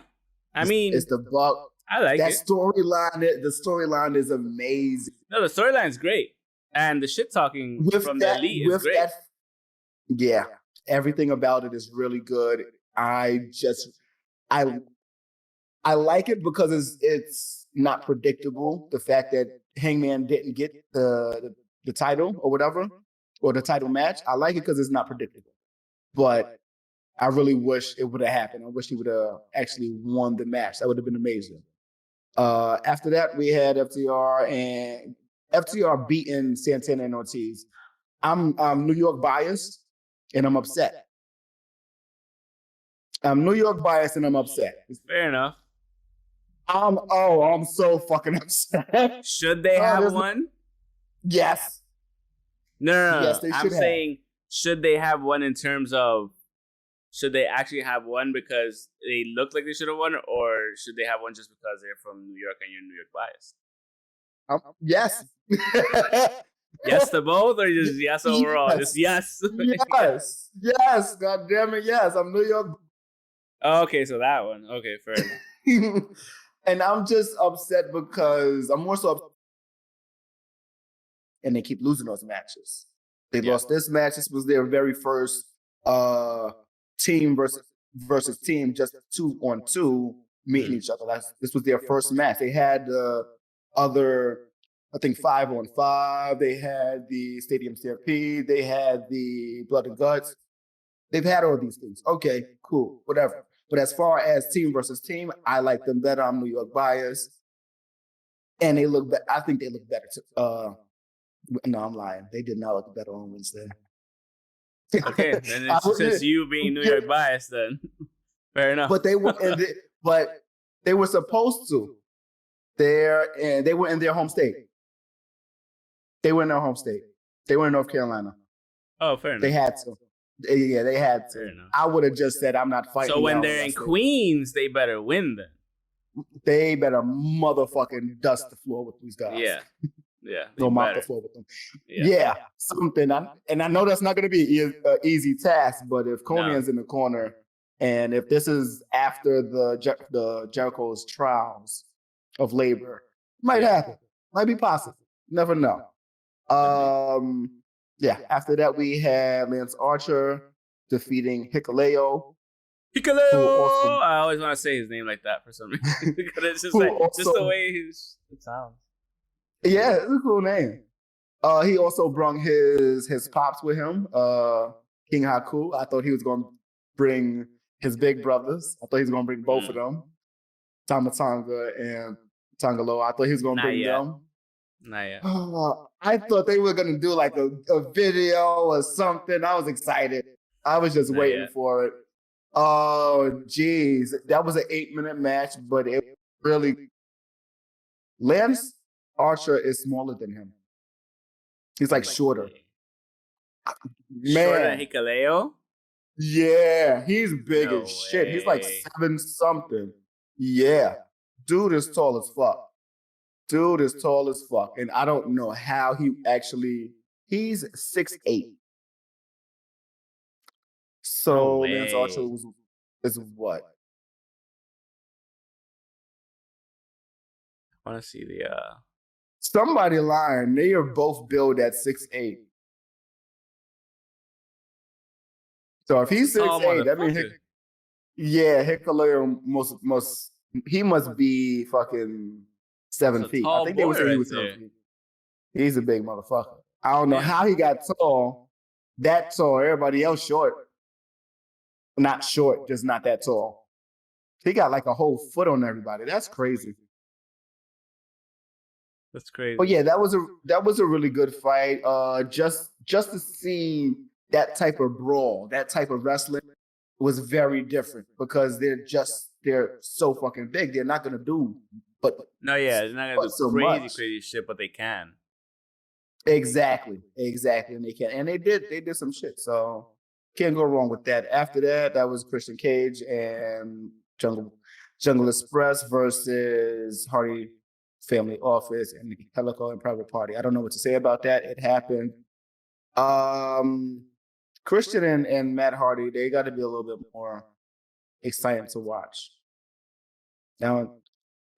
S1: It's
S2: the Buck.
S1: I like
S2: that
S1: it.
S2: Storyline. The storyline is amazing.
S1: No, the storyline is great. And the shit talking from the Elite is great.
S2: Yeah. Everything about it is really good. I like it because it's not predictable. The fact that Hangman didn't get the title or whatever, or the title match. I like it because it's not predictable. But I really wish it would have happened. I wish he would have actually won the match. That would have been amazing. After that, we had FTR beating Santana and Ortiz. I'm New York biased, and I'm upset. I'm New York biased, and I'm upset.
S1: Fair enough.
S2: I'm so fucking upset.
S1: Should they have one?
S2: Yes.
S1: No. Yes, they should. I'm saying, should they have one in terms of, should they actually have one because they look like they should have won, or should they have one just because they're from New York and you're New York biased?
S2: Yes.
S1: Yes to both, or just yes overall?
S2: Yes.
S1: Just yes.
S2: Yes. God damn it, yes. I'm New York.
S1: Oh, okay, so that one. Okay, fair enough.
S2: And I'm just upset because I'm more so upset. And they keep losing those matches. They lost this match. This was their very first team versus team, just 2-on-2 meeting each other. This was their first match. They had other, I think, 5-on-5. They had the Stadium Stampede. They had the Blood and Guts. They've had all these things. Okay, cool, whatever. But as far as team versus team, I like them better. I'm New York biased. And they look better. I think they look better too. No, I'm lying. They did not look better on Wednesday.
S1: Okay, then it's just you being New York biased then. Fair enough.
S2: But they were supposed to. They were in their home state. They were in their home state. They were in North Carolina.
S1: Oh, fair enough.
S2: They had to. Yeah, they had to. I would have just said, I'm not fighting.
S1: So when they're in Queens, they better win then.
S2: They better motherfucking dust the floor with these guys.
S1: Yeah.
S2: Go mop the floor with them. Yeah. Something. And I know that's not going to be an easy task, but if Conan's in the corner, and if this is after the Jericho's trials of labor, might happen. Might be possible. Never know. After that, we had Lance Archer defeating Hikuleo.
S1: I always want to say his name like that for some reason. Because it's just just the way it sounds.
S2: Yeah, it's a cool name. He also brought his pops with him, King Haku. I thought he was going to bring his big brothers. I thought he was going to bring both of them, Tama Tonga and Tongalo. I thought he was going to bring them.
S1: Not yet.
S2: I thought they were going to do like a video or something. I was excited. I was just waiting for it. Oh, geez. That was an 8-minute match, but it really... Lance Archer is smaller than him. He's like shorter. Man.
S1: Shorter than Hikuleo?
S2: Yeah, he's big as shit. He's like 7-something. Yeah. Dude is tall as fuck. And I don't know how he's 6'8". So Lance Archer is what?
S1: I want to see the...
S2: Somebody lying. They are both billed at 6'8". So if he's 6'8", that means Hikuleo must be fucking 7 feet. I think they would say he was 7 feet. He's a big motherfucker. I don't know how he got that tall. Everybody else short. Not short, just not that tall. He got like a whole foot on everybody. That's crazy.
S1: That's crazy.
S2: But yeah, that was a really good fight. Just to see that type of brawl, that type of wrestling was very different because they're so fucking big. They're not gonna do
S1: they're not gonna do crazy shit, but they can.
S2: Exactly, and they can, and they did some shit. So Can't go wrong with that. After that, that was Christian Cage and Jungle Express versus Hardy Family Office and Helico and Private Party. I don't know what to say about that. It happened. Christian and Matt Hardy, they got to be a little bit more exciting to watch. Now,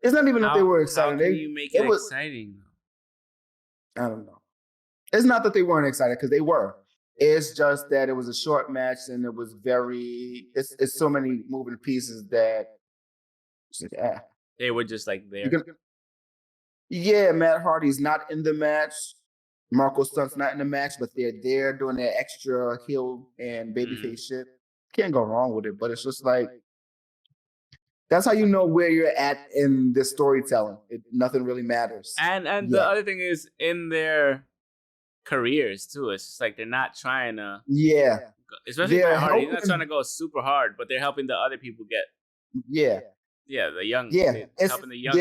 S2: it's not even that they were exciting.
S1: How can you make it exciting?
S2: I don't know. It's not that they weren't excited, because they were. It's just that it was a short match and it was it's so many moving pieces that
S1: they were just like there.
S2: Yeah, Matt Hardy's not in the match. Marco Stunt's not in the match, but they're there doing their extra heel and babyface shit. Can't go wrong with it, but it's just like, that's how you know where you're at in this storytelling. Nothing really matters.
S1: And the other thing is, in their careers too, it's just like they're not trying to.
S2: Yeah.
S1: Especially Matt Hardy, he's not trying to go super hard, but they're helping the other people get.
S2: Yeah.
S1: Yeah, the young.
S2: Yeah,
S1: it's helping the young.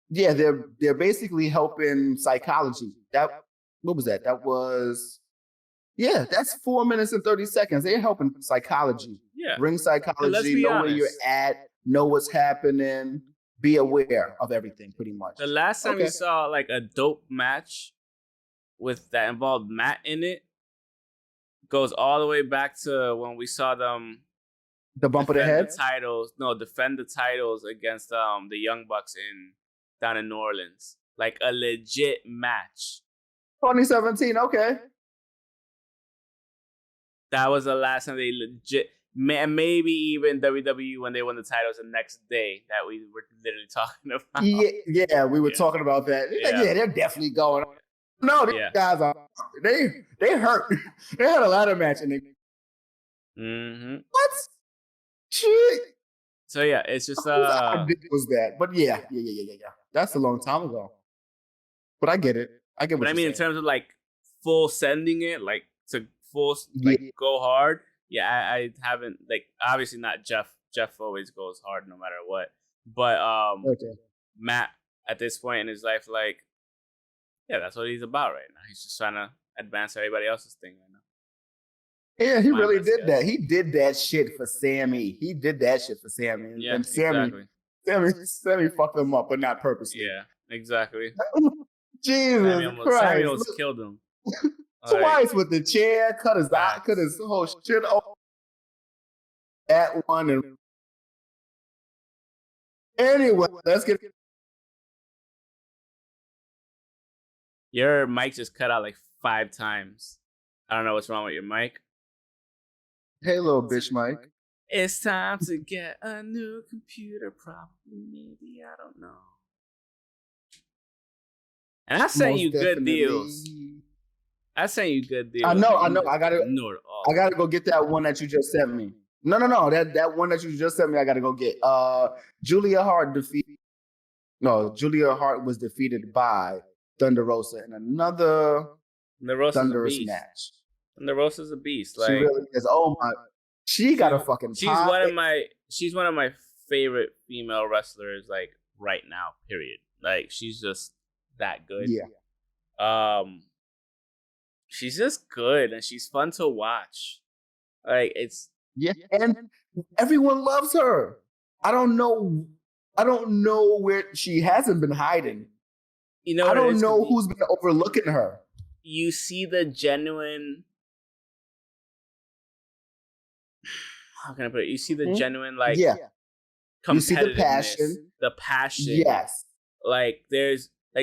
S2: They're basically helping psychology. What was that? That was. Yeah, that's 4 minutes and 30 seconds. They're helping psychology.
S1: Yeah.
S2: Bring psychology, know where you're at, know what's happening, be aware of everything, pretty much.
S1: The last time we saw like a dope match that involved Matt in it goes all the way back to when we saw them
S2: the bump of the head
S1: defend the titles against the Young Bucks down in New Orleans. Like a legit match.
S2: 2017, okay.
S1: That was the last time they legit, maybe even WWE when they won the titles the next day that we were literally talking about.
S2: Yeah, we were talking about that. Yeah, they're definitely going. No, these guys are. They hurt. They had a ladder match and they. What? Shit.
S1: So yeah, it's just
S2: how big was that? But yeah. That's a long time ago. But I get it. I get what.
S1: But I mean, in terms of like full sending it, like to full go hard. Yeah, I haven't, like, obviously not Jeff. Jeff always goes hard no matter what. But Matt at this point in his life, like, yeah, that's what he's about right now. He's just trying to advance everybody else's thing right now.
S2: Yeah, he really did that. He did that shit for Sammy.
S1: Yeah,
S2: and Sammy fucked him up, but not purposely.
S1: Yeah, exactly.
S2: Jesus Christ.
S1: Sammy almost killed him.
S2: Twice with the chair, cut his whole shit off. At one. And anyway, let's get.
S1: Your mic just cut out like 5 times. I don't know what's wrong with your mic.
S2: Hey, little bitch, Mike.
S1: It's time to get a new computer, probably, maybe, I don't know. And I sent you good deals. I know. I gotta go get that one that you just sent me. No. That one that you just sent me, I gotta go get. Julia Hart was defeated by Thunder Rosa in another thunderous match. Thunder Rosa's a beast. Like,
S2: she really is. Oh my, she got a fucking.
S1: She's one of my favorite female wrestlers, like, right now. Period. Like, she's just that good.
S2: Yeah.
S1: She's just good and she's fun to watch. Like, it's
S2: and everyone loves her. I don't know where she hasn't been hiding.
S1: You know,
S2: I don't know who's been overlooking her.
S1: You see the genuine. How can I put it? You see the genuine, like, competitiveness. You see the passion.
S2: Yes.
S1: Like,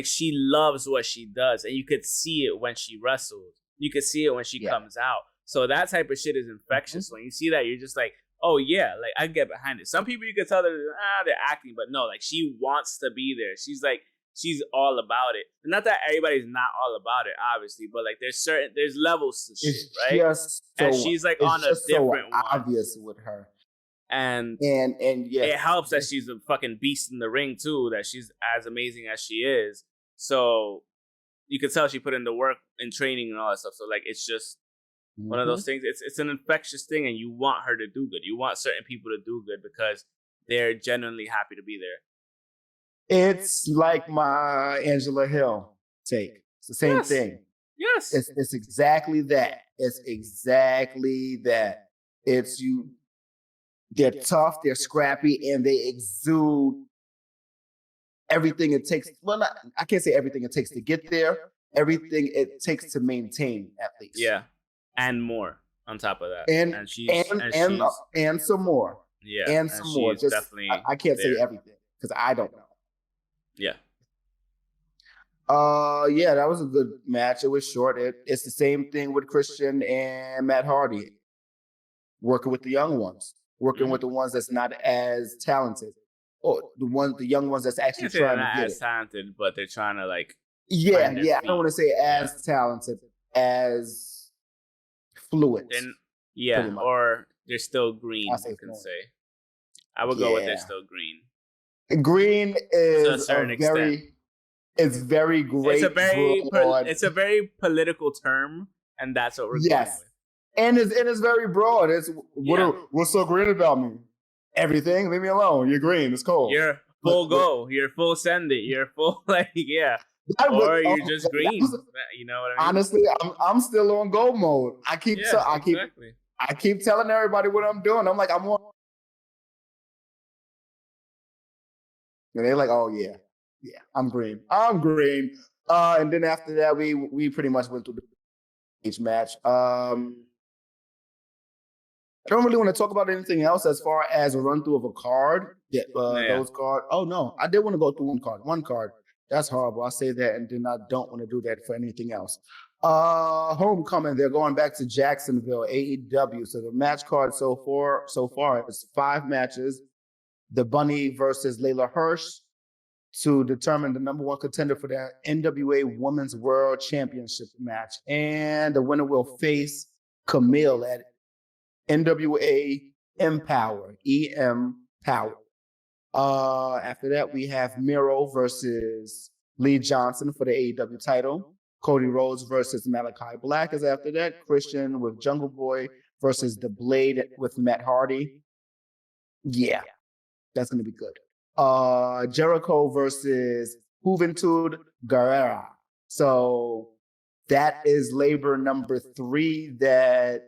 S1: she loves what she does, and you could see it when she wrestles. You could see it when she comes out. So that type of shit is infectious. When you see that, you're just like, oh yeah, like, I get behind it. Some people you can tell they're acting, but no, like, she wants to be there. She's all about it. And not that everybody's not all about it, obviously, but like there's levels to shit, right? And she's like on a different one.
S2: Obvious with her.
S1: And
S2: yeah,
S1: it helps that she's a fucking beast in the ring too, that she's as amazing as she is. So you can tell she put in the work and training and all that stuff. So like, it's just one of those things. It's an infectious thing, and you want her to do good. You want certain people to do good because they're genuinely happy to be there.
S2: It's like my Angela Hill take. It's the same thing.
S1: Yes.
S2: It's exactly that. It's exactly that. It's you. They're tough, they're scrappy, and they exude everything it takes. Well, I can't say everything it takes to get there. Everything it takes to maintain, at least.
S1: Yeah, and more on top of that,
S2: and some more.
S1: Yeah,
S2: and some more. Just
S1: definitely.
S2: I can't say everything because I don't know.
S1: Yeah.
S2: Yeah, that was a good match. It was short. It's the same thing with Christian and Matt Hardy, working with the young ones, working with the ones that's not as talented, or the young ones that's actually trying to get
S1: as talented, but they're trying to like.
S2: Yeah. I don't want to say as talented, as fluid.
S1: Or they're still green. You can say. I would go with they're still green.
S2: Green is to a certain extent. It's very great.
S1: It's a very political term, and that's what we're going with.
S2: And it's very broad. It's what's so green about me? Everything. Leave me alone. You're green. It's cold.
S1: You're full go. You're full send it. You're full or you're just green. You know what I mean?
S2: Honestly, I'm still on go mode. I keep telling everybody what I'm doing. I'm like, I'm on. And they're like, oh yeah, I'm green. And then after that, we pretty much went through each match. I don't really want to talk about anything else as far as a run through of a card. Those cards. Oh no, I did want to go through one card. That's horrible. I say that, and then I don't want to do that for anything else. Homecoming. They're going back to Jacksonville, AEW. So the match card so far is 5 matches. The Bunny versus Layla Hirsch to determine the number 1 contender for the NWA Women's World Championship match, and the winner will face Camille at NWA Empower, EM Power. After that, we have Miro versus Lee Johnson for the AEW title. Cody Rhodes versus Malachi Black is after that. Christian with Jungle Boy versus The Blade with Matt Hardy. Yeah, that's going to be good. Jericho versus Juventud Guerrera. So that is labor number 3 that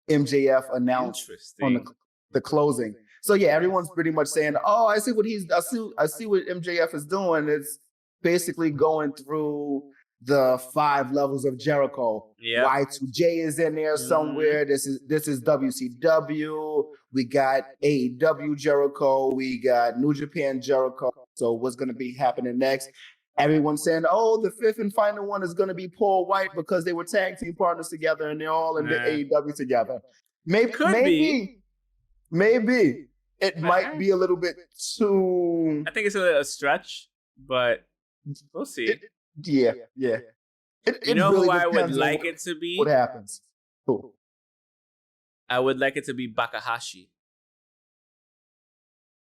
S2: MJF announced on the closing. So yeah, everyone's pretty much saying, "Oh, I see what MJF is doing. It's basically going through the 5 levels of Jericho.
S1: Yeah.
S2: Y2J is in there somewhere. This is WCW. We got AEW Jericho. We got New Japan Jericho. So what's going to be happening next?" Everyone's saying, "Oh, the 5th and final one is going to be Paul White because they were tag team partners together and they're all in the AEW together." Maybe. It might be a little bit too.
S1: I think it's a stretch, but we'll see.
S2: Yeah.
S1: You know really who I would like it to be?
S2: What happens? Who?
S1: I would like it to be Bakahashi.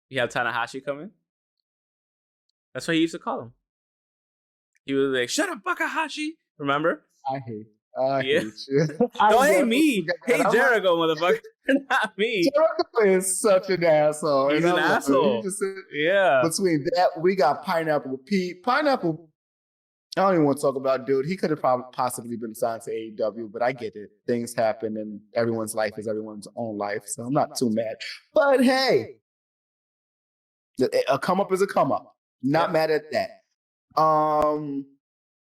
S1: You have Tanahashi coming? That's what he used to call him. He was like, "Shut up, Bakahashi." Remember?
S2: I hate you.
S1: Don't hate me. Hate Jericho, motherfucker. Not me.
S2: Jericho is such an asshole.
S1: He's an asshole.
S2: Between that, we got Pineapple Pete. Pineapple, I don't even want to talk about dude. He could have possibly been signed to AEW, but I get it. Things happen, and everyone's life is everyone's own life, so I'm not too mad. But hey, a come up is a come up. Not mad at that.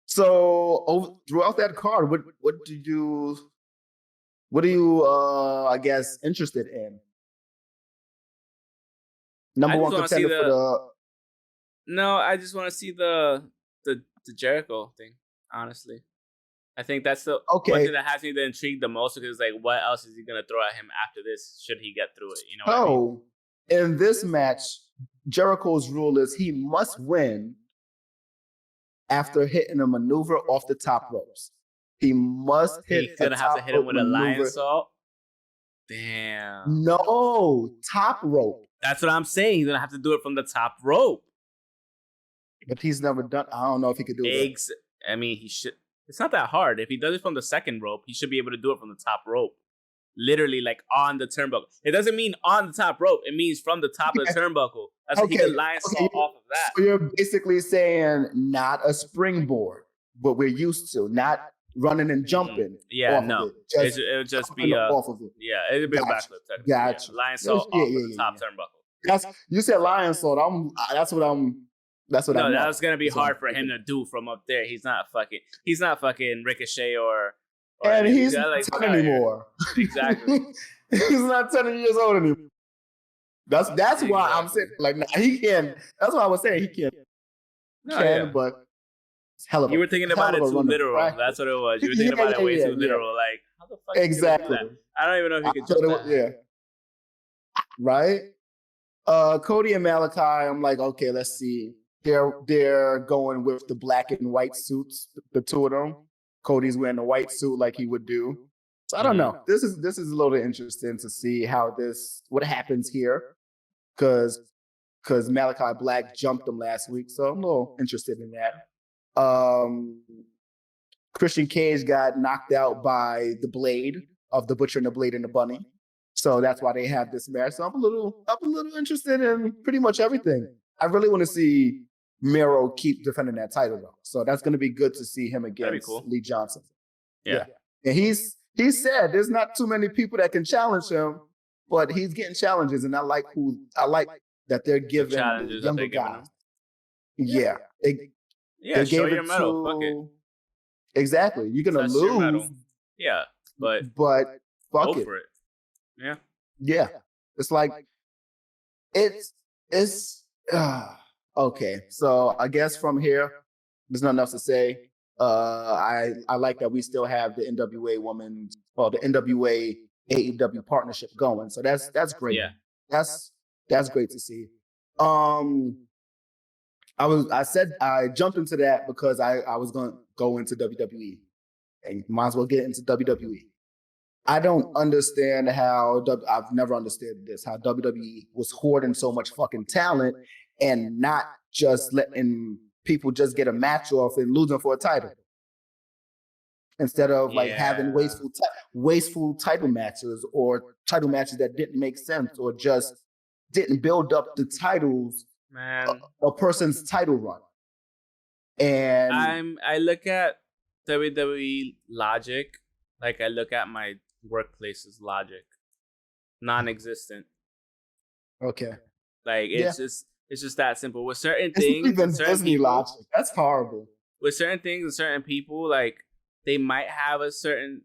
S2: So throughout that card, what are you I guess interested in? Number 1 contender for the.
S1: No, I just want to see the Jericho thing. Honestly, I think that's the one thing that has me intrigued the most, because like, what else is he gonna throw at him after this? Should he get through it? You know. What I mean?
S2: In this match, Jericho's rule is he must win after hitting a maneuver off the top ropes. He must hit.
S1: He's gonna have to hit him with a lion salt. Damn.
S2: No, top rope.
S1: That's what I'm saying. He's gonna have to do it from the top rope.
S2: But he's never done. I don't know if he could do it.
S1: I mean, he should. It's not that hard. If he does it from the second rope, he should be able to do it from the top rope. Literally, like on the turnbuckle. It doesn't mean on the top rope. It means from the top of the turnbuckle. That's what he can lion salt off of that.
S2: So you're basically saying not a springboard, what we're used to, not running and jumping.
S1: Yeah, no. It would just be
S2: off of it.
S1: Yeah, it'd be a backflip technically.
S2: Gotcha.
S1: Yeah. Lion salt off the top turnbuckle.
S2: You said lion salt. That's what I know.
S1: That's gonna be hard for him to do from up there. He's not fucking Ricochet or
S2: and he's not 10 anymore.
S1: Exactly.
S2: He's not 10 years old anymore. That's why I'm saying like he can. That's why I was saying he can. But hell of a,
S1: you were thinking about it too literal. That's what it was. You were thinking about it way too literal. Like how the fuck?
S2: Exactly.
S1: I don't even know if he could do that.
S2: Yeah. Right. Cody and Malachi. I'm like, okay, let's see. They're going with the black and white suits. The two of them. Cody's wearing a white suit like he would do. So I don't know. This is a little interesting to see what happens here, because Malachi Black jumped him last week, so I'm a little interested in that. Christian Cage got knocked out by the Blade of the Butcher and the Blade and the Bunny, so that's why they have this match. So I'm a little interested in pretty much everything. I really want to see Miro keep defending that title though, so that's going to be good to see him against Lee Johnson. Yeah. And he said there's not too many people that can challenge him, but he's getting challenges, and I like that they're giving the younger guys. They
S1: show
S2: gave
S1: your medal. Fuck it.
S2: Exactly. You're gonna lose.
S1: Yeah, but
S2: fuck
S1: go
S2: it.
S1: For it. Yeah.
S2: Yeah. It's like it's okay. So I guess from here, there's nothing else to say. I like that we still have the NWA the NWA AEW partnership going. So that's great.
S1: Yeah.
S2: That's great to see. I jumped into that because I was going to go into WWE, and might as well get into WWE. I don't understand I've never understood this, how WWE was hoarding so much fucking talent and not just letting people just get a match off and losing for a title. Instead of like having wasteful title matches, or title matches that didn't make sense, or just didn't build up the titles, a person's title run. And
S1: I look at WWE logic like I look at my workplace's logic. Non-existent.
S2: Okay.
S1: Like it's just that simple. With certain things,
S2: even Disney logic. That's horrible.
S1: With certain things and certain people, like they might have a certain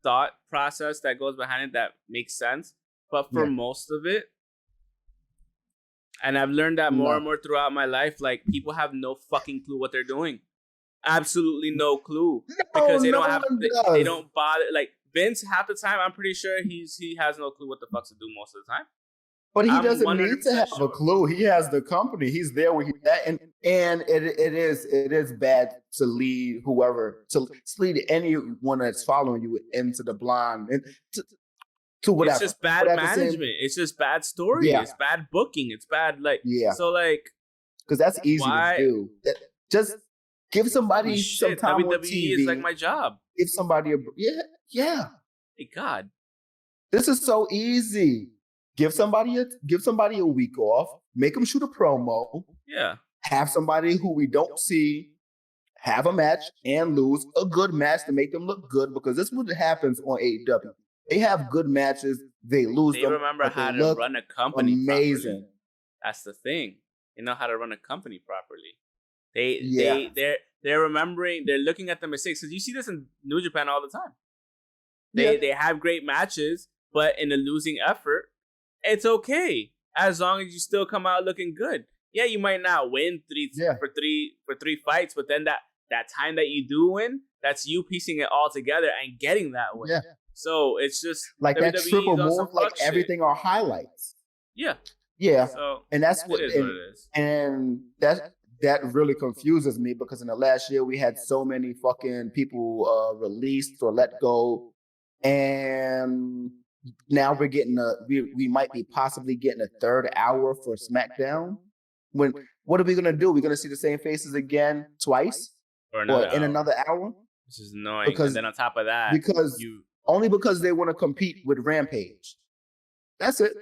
S1: thought process that goes behind it that makes sense, but for most of it, and I've learned that more and more throughout my life, like people have no fucking clue what they're doing. Absolutely no clue, because they don't bother. Like Vince, half the time, I'm pretty sure he has no clue what the fuck to do most of the time.
S2: But he doesn't need to have a clue. He has the company. He's there where he's at, and it is bad to lead lead anyone that's following you into the blind and to whatever.
S1: It's just bad management. It's just bad story. Yeah. It's bad booking. It's bad So
S2: because that's easy to do. Just give somebody some time on TV.
S1: Is like my job.
S2: Give somebody
S1: Hey God,
S2: this is so easy. Give somebody a week off. Make them shoot a promo.
S1: Yeah.
S2: Have somebody who we don't see have a match and lose a good match to make them look good, because this is what happens on AEW. They have good matches. They lose them.
S1: They remember how to run a company
S2: amazing.
S1: Properly. That's the thing. They know how to run a company properly. They're remembering. They're looking at the mistakes, because you see this in New Japan all the time. They have great matches, but in a losing effort, it's okay as long as you still come out looking good. Yeah, you might not win for three fights, but then that time that you do win, that's you piecing it all together and getting that win. Yeah. So it's just
S2: like WWE that triple move, like everything are highlights.
S1: Yeah.
S2: Yeah.
S1: So
S2: and that's what it is. And that really confuses me, because in the last year we had so many fucking people released or let go, and now we're getting we might be possibly getting a third hour for SmackDown. What are we gonna do? We're gonna see the same faces again twice,
S1: or
S2: in another hour.
S1: This is annoying. And then on top of that,
S2: because they want to compete with Rampage. That's it.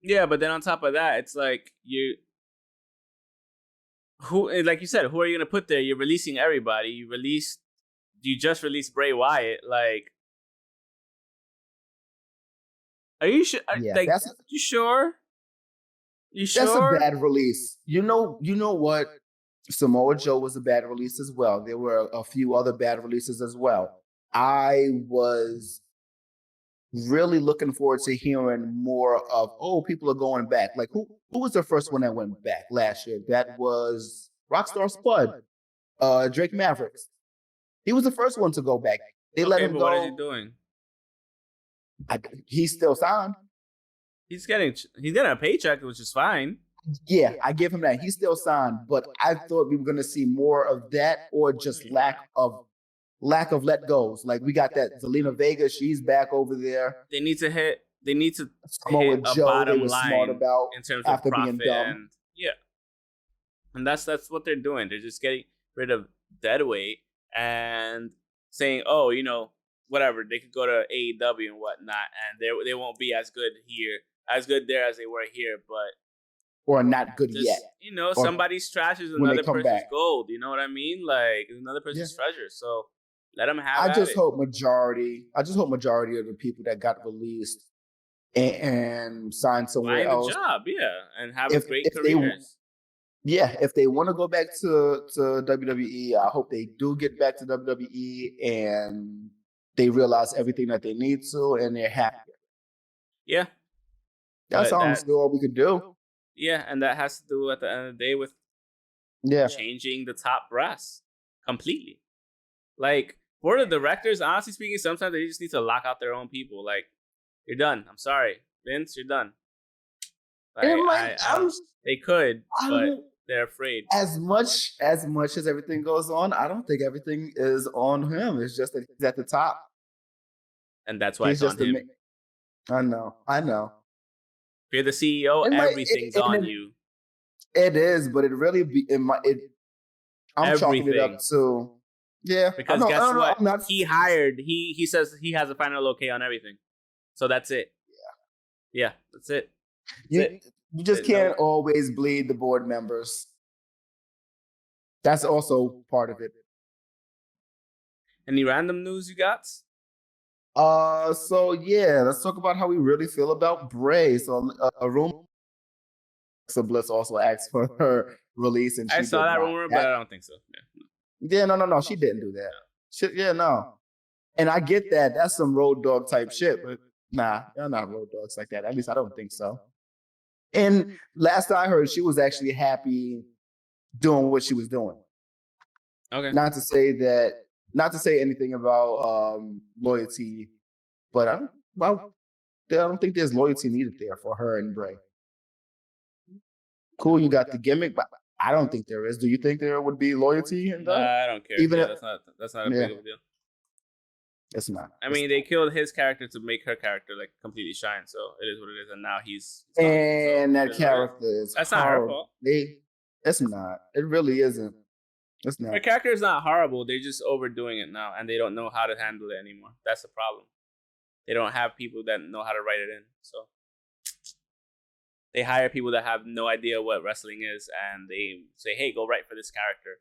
S1: Yeah, but then on top of that, it's like who, like you said, who are you gonna put there? You're releasing everybody. You just released Bray Wyatt. Like, are you sure?
S2: Yeah,
S1: like, you sure? You sure?
S2: That's a bad release. You know what? Samoa Joe was a bad release as well. There were a few other bad releases as well. I was really looking forward to hearing more of, people are going back. Like, who was the first one that went back last year? That was Rockstar Spud, Drake Mavericks. He was the first one to go back. They let him go.
S1: What is he doing?
S2: He's still signed.
S1: He's getting a paycheck, which is fine.
S2: Yeah, I give him that. He's still signed, but I thought we were going to see more of that, or just lack of let goes. Like, we got that Zelina Vega, she's back over there.
S1: They need to hit
S2: Samoa
S1: a
S2: Joe,
S1: bottom
S2: they were
S1: line
S2: smart about
S1: in terms
S2: after
S1: of profit,
S2: being dumb.
S1: And that's what they're doing. They're just getting rid of deadweight and saying, oh, whatever, they could go to AEW and whatnot, and they won't be as good there as they were here, but
S2: or not good yet.
S1: Somebody's trash is another person's gold. You know what I mean? Like, another person's treasure. So let them have.
S2: I just hope majority of the people that got released and signed somewhere else,
S1: a job, and have great careers.
S2: If they want to go back to WWE, I hope they do get back to WWE and they realize everything that they need to, and they're happy.
S1: Yeah,
S2: that's honestly all we could do.
S1: Yeah, and that has to do at the end of the day with changing the top brass completely. Like, board of directors, honestly speaking, sometimes they just need to lock out their own people. Like, you're done. I'm sorry, Vince, you're done. Like, they could, but they're afraid.
S2: As much as everything goes on, I don't think everything is on him. It's just that he's at the top,
S1: and that's why it's on him.
S2: I know.
S1: If you're the CEO, everything's on you.
S2: It is, but it really I'm chalking it up to
S1: because guess what? He says he has a final okay on everything, so that's it. Yeah, that's it.
S2: You just can't always bleed the board members. That's also part of it.
S1: Any random news you got?
S2: So let's talk about how we really feel about Bray. So a rumor, Alexa Bliss also asked for her release, and
S1: I saw that rumor, but I don't think so.
S2: No, she didn't do that. No. And I get that. That's some road dog type shit, but nah, they're not road dogs like that. At least I don't think so. And last I heard, she was actually happy doing what she was doing.
S1: Okay.
S2: Not to say anything about loyalty, but I don't think there's loyalty needed there for her and Bray. Cool, you got the gimmick, but I don't think there is. Do you think there would be loyalty in that?
S1: I don't care. Even that's not a big of a deal.
S2: It's not.
S1: I mean, they killed his character to make her character like completely shine. So it is what it is, and now he's
S2: that character is.
S1: That's not her fault.
S2: It's not. It really isn't. It's not.
S1: Her character is not horrible. They're just overdoing it now, and they don't know how to handle it anymore. That's the problem. They don't have people that know how to write it in. So they hire people that have no idea what wrestling is, and they say, "Hey, go write for this character."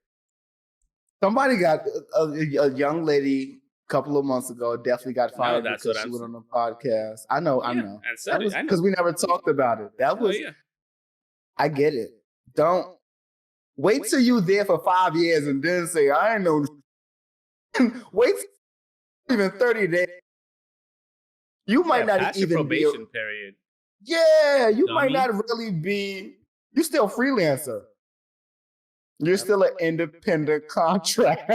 S2: Somebody got a young lady a couple of months ago. Definitely got fired because she went on the podcast. I know. Because we never talked about it. That was. I get it. Don't wait till you there for 5 years and then say, "I ain't know." Wait even 30 days. You might not even
S1: probation period.
S2: Yeah, you might not really be. You're still a freelancer. You're still an independent contract.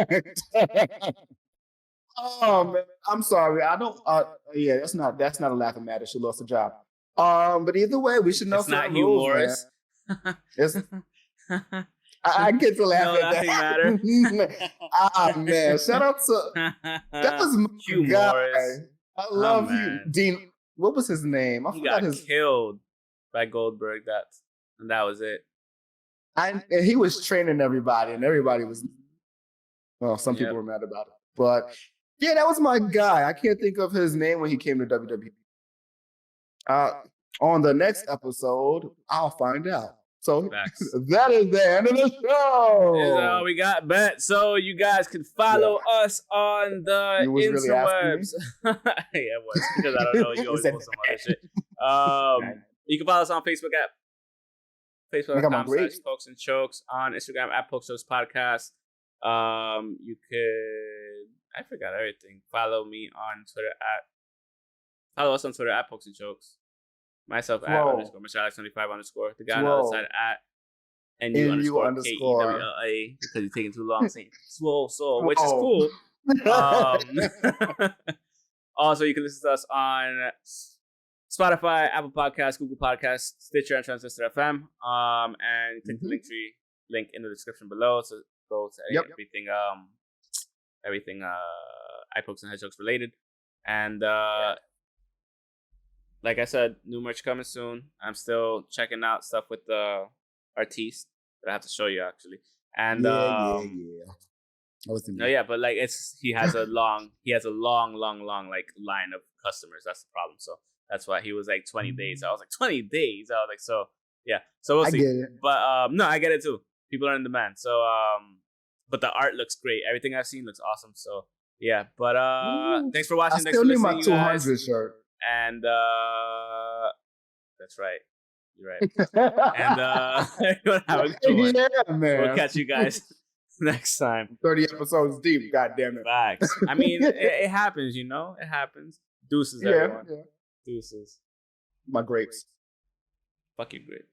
S2: Oh man, I'm sorry. I don't. That's not a laughing matter. She lost her job. But either way, we should know.
S1: It's not humorous.
S2: I get to laugh at that. Man, shout out to that was my guy. I love you, Dean. What was his name?
S1: He got killed by Goldberg. That was it.
S2: And he was training everybody, and everybody was. Well, some people were mad about it, but yeah, that was my guy. I can't think of his name when he came to WWE. On the next episode, I'll find out. So that is the end of the show.
S1: Is all we got, bet. So you guys can follow us on the interwebs. Really yeah, it was because I don't know. You always post some other shit. You can follow us on Facebook at Facebook.com/Pokes and Chokes, on Instagram at Pokes Chokes Podcast. You could, I forgot everything. Follow us on Twitter at Pokes and Chokes. Myself at _ Mr. Alex 25 _ the guy on the other side at NU _ KEWLA because he's taking too long saying swole, which is cool. Also, you can listen to us on Spotify, Apple Podcasts, Google Podcasts, Stitcher, and Transistor FM. And click the link in the description below to go to everything eye pokes and head jokes related. And like I said, new merch coming soon. I'm still checking out stuff with the artiste that I have to show you actually. And but like he has a long like line of customers. That's the problem. So that's why he was like 20 days. I was like 20 days. I was like, so yeah. So we'll see. Get it. But no, I get it too. People are in demand. So but the art looks great. Everything I've seen looks awesome. So yeah. But thanks for watching.
S2: I still need my 200 shirt.
S1: And that's right. You're right. And everyone have a good one. Yeah, man. We'll catch you guys next time.
S2: 30 episodes deep, goddamn it.
S1: Facts. I mean, it happens, you know? It happens. Deuces, everyone. Yeah. Deuces.
S2: My grapes.
S1: Fuck your grapes.